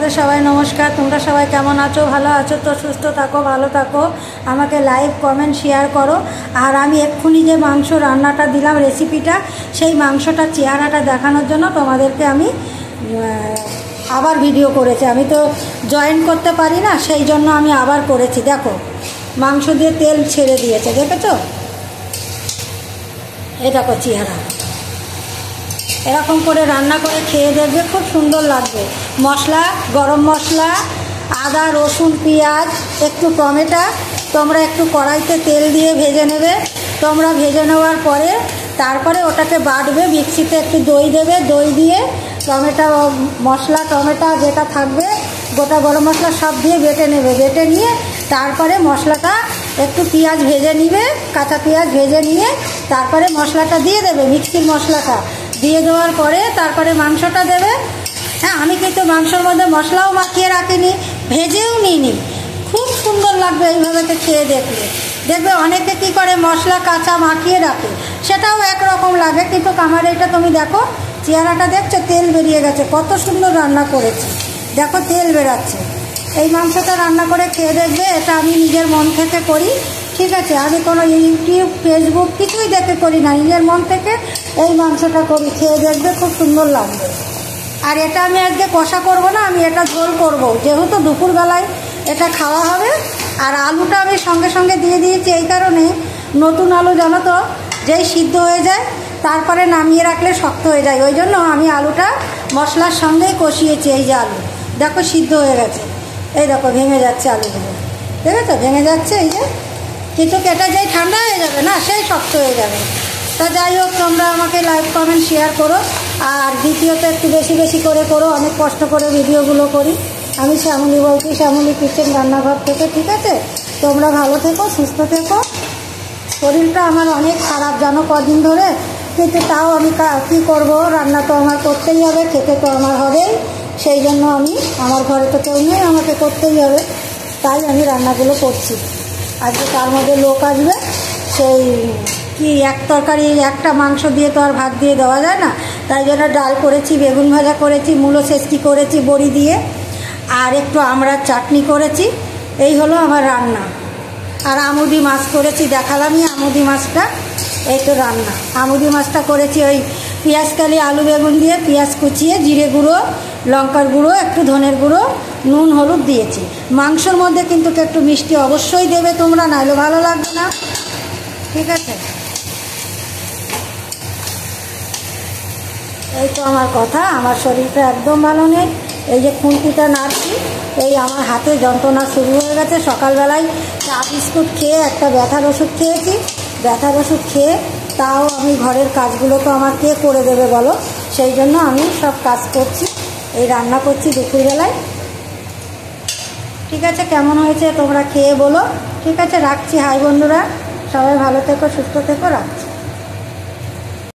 তোমাদের সবাই নমস্কার। তোমরা সবাই কেমন আছো? ভালো আছো তো? সুস্থ থাকো, ভালো থাকো, আমাকে লাইক কমেন্ট শেয়ার করো। আর আমি এক্ষুনি যে মাংস রান্নাটা দিলাম রেসিপিটা, সেই মাংসটার চেহারাটা দেখানোর জন্য তোমাদেরকে আমি আবার ভিডিও করেছি। আমি তো জয়েন করতে পারি না, সেই জন্য আমি আবার করেছি। দেখো মাংস দিয়ে তেল ছেড়ে দিয়েছে, দেখেছো? এই দেখো চেহারা। এরকম করে রান্না করে খেয়ে দেখবে, খুব সুন্দর লাগবে। মশলা, গরম মশলা, আদা রসুন পেঁয়াজ, একটু টমেটো তোমরা একটু কড়াইতে তেল দিয়ে ভেজে নেবে। তোমরা ভেজে নেওয়ার পরে তারপরে ওটাকে বাটবে, মিক্সিতে একটু দই দেবে, দই দিয়ে টমেটো মশলা, টমেটো যেটা থাকবে, গোটা গরম মশলা সব দিয়ে বেটে নেবে। বেটে নিয়ে তারপরে মশলাটা একটু পেঁয়াজ ভেজে নিবে, কাঁচা পেঁয়াজ ভেজে নিয়ে তারপরে মশলাটা দিয়ে দেবে, মিক্সির মশলাটা দিয়ে দেওয়ার পরে তারপরে মাংসটা দেবে। হ্যাঁ, আমি কিন্তু মাংসর মধ্যে মশলাও মাখিয়ে রাখিনি, ভেজেও নিইনি। খুব সুন্দর লাগবে এইভাবে খেয়ে দেখলে। দেখবে অনেকে কি করে মশলা কাঁচা মাখিয়ে রাখে, সেটাও একরকম লাগে। কিন্তু আমার এটা তুমি দেখো চেহারাটা দেখছো, তেল বেরিয়ে গেছে। কত সুন্দর রান্না করেছি, দেখো তেল বেরাচ্ছে। এই মাংসটা রান্না করে খেয়ে দেখবে, এটা আমি নিজের মন থেকে করি, ঠিক আছে? আমি কোনো ইউটিউব ফেসবুক কিছুই দেখে করি না, নিজের মন থেকে এই মাংসটা করি। খেয়ে দেখবে, খুব সুন্দর লাগবে। আর এটা আমি আজকে কষা করব না, আমি এটা ঝোল করব, যেহেতু দুপুরবেলায় এটা খাওয়া হবে। আর আলুটা আমি সঙ্গে সঙ্গে দিয়ে দিয়েছি এই কারণে, নতুন আলু জানো তো যেই সিদ্ধ হয়ে যায় তারপরে নামিয়ে রাখলে শক্ত হয়ে যায়, ওই জন্য আমি আলুটা মশলার সঙ্গেই কষিয়েছি। এই যে আলু দেখো সিদ্ধ হয়ে গেছে, এই দেখো ভেঙে যাচ্ছে আলুগুলো, দেখেছো ভেঙে যাচ্ছে। এই যে কিন্তু এটা যেই ঠান্ডা হয়ে যাবে না, সেই শক্ত হয়ে যাবে। তা যাই হোক, তোমরা আমাকে লাইক কমেন্ট শেয়ার করো। আর দ্বিতীয়ত একটু বেশি বেশি করে করো, অনেক কষ্ট করে ভিডিওগুলো করি। আমি শ্যামলী বলছি, শ্যামলী কিচেন রান্নাঘর থেকে, ঠিক আছে? তোমরা ভালো থেকো, সুস্থ থেকো। শরীরটা আমার অনেক খারাপ জানো কদিন ধরে, কিন্তু তাও আমি কী করবো, রান্না তো আমার করতেই হবে, খেতে তো আমার হবেই। সেই জন্য আমি, আমার ঘরে তো কেউ নেই, আমাকে করতেই হবে, তাই আমি রান্নাগুলো করছি। আজকে তার মধ্যে লোক আসবে, সেই কি এক তরকারি একটা মাংস দিয়ে তো আর ভাত দিয়ে দেওয়া যায় না, তাই জন্য ডাল করেছি, বেগুন ভাজা করেছি, মূলো ছেঁচকি করেছি বড়ি দিয়ে, আর একটু আমড়ার চাটনি করেছি। এই হলো আমার রান্না। আর আমুদি মাছ করেছি, দেখালামই আমুদি মাছটা। এই তো রান্না। আমুদি মাছটা করেছি ওই পেঁয়াজকালি আলু বেগুন দিয়ে, পেঁয়াজ কুচিয়ে, জিরে গুঁড়ো, লঙ্কার গুঁড়ো, একটু ধনের গুঁড়ো, নুন হলুদ দিয়েছি। মাংসর মধ্যে কিন্তু একটু মিষ্টি অবশ্যই দেবে তোমরা, নাহলে ভালো লাগবে না, ঠিক আছে? এই তো আমার কথা। আমার শরীরটা একদম ভালো নেই, এই যে খুন্তিটা নাড়ছি, এই আমার হাতে যন্ত্রণা শুরু হয়ে গেছে। সকালবেলায় চা বিস্কুট খেয়ে একটা ব্যথার ওষুধ খেয়েছি, ব্যথার ওষুধ খেয়ে তাও আমি ঘরের কাজগুলো তো আমার কে করে দেবে বলো? সেই জন্য আমি সব কাজ করছি, এই রান্না করছি দুপুরবেলায়, ঠিক আছে? কেমন হয়েছে তোমরা খেয়ে বলো, ঠিক আছে? রাখছি। হাই বন্ধুরা, সবাই ভালো থেকো, সুস্থ থেকো, রাখছি।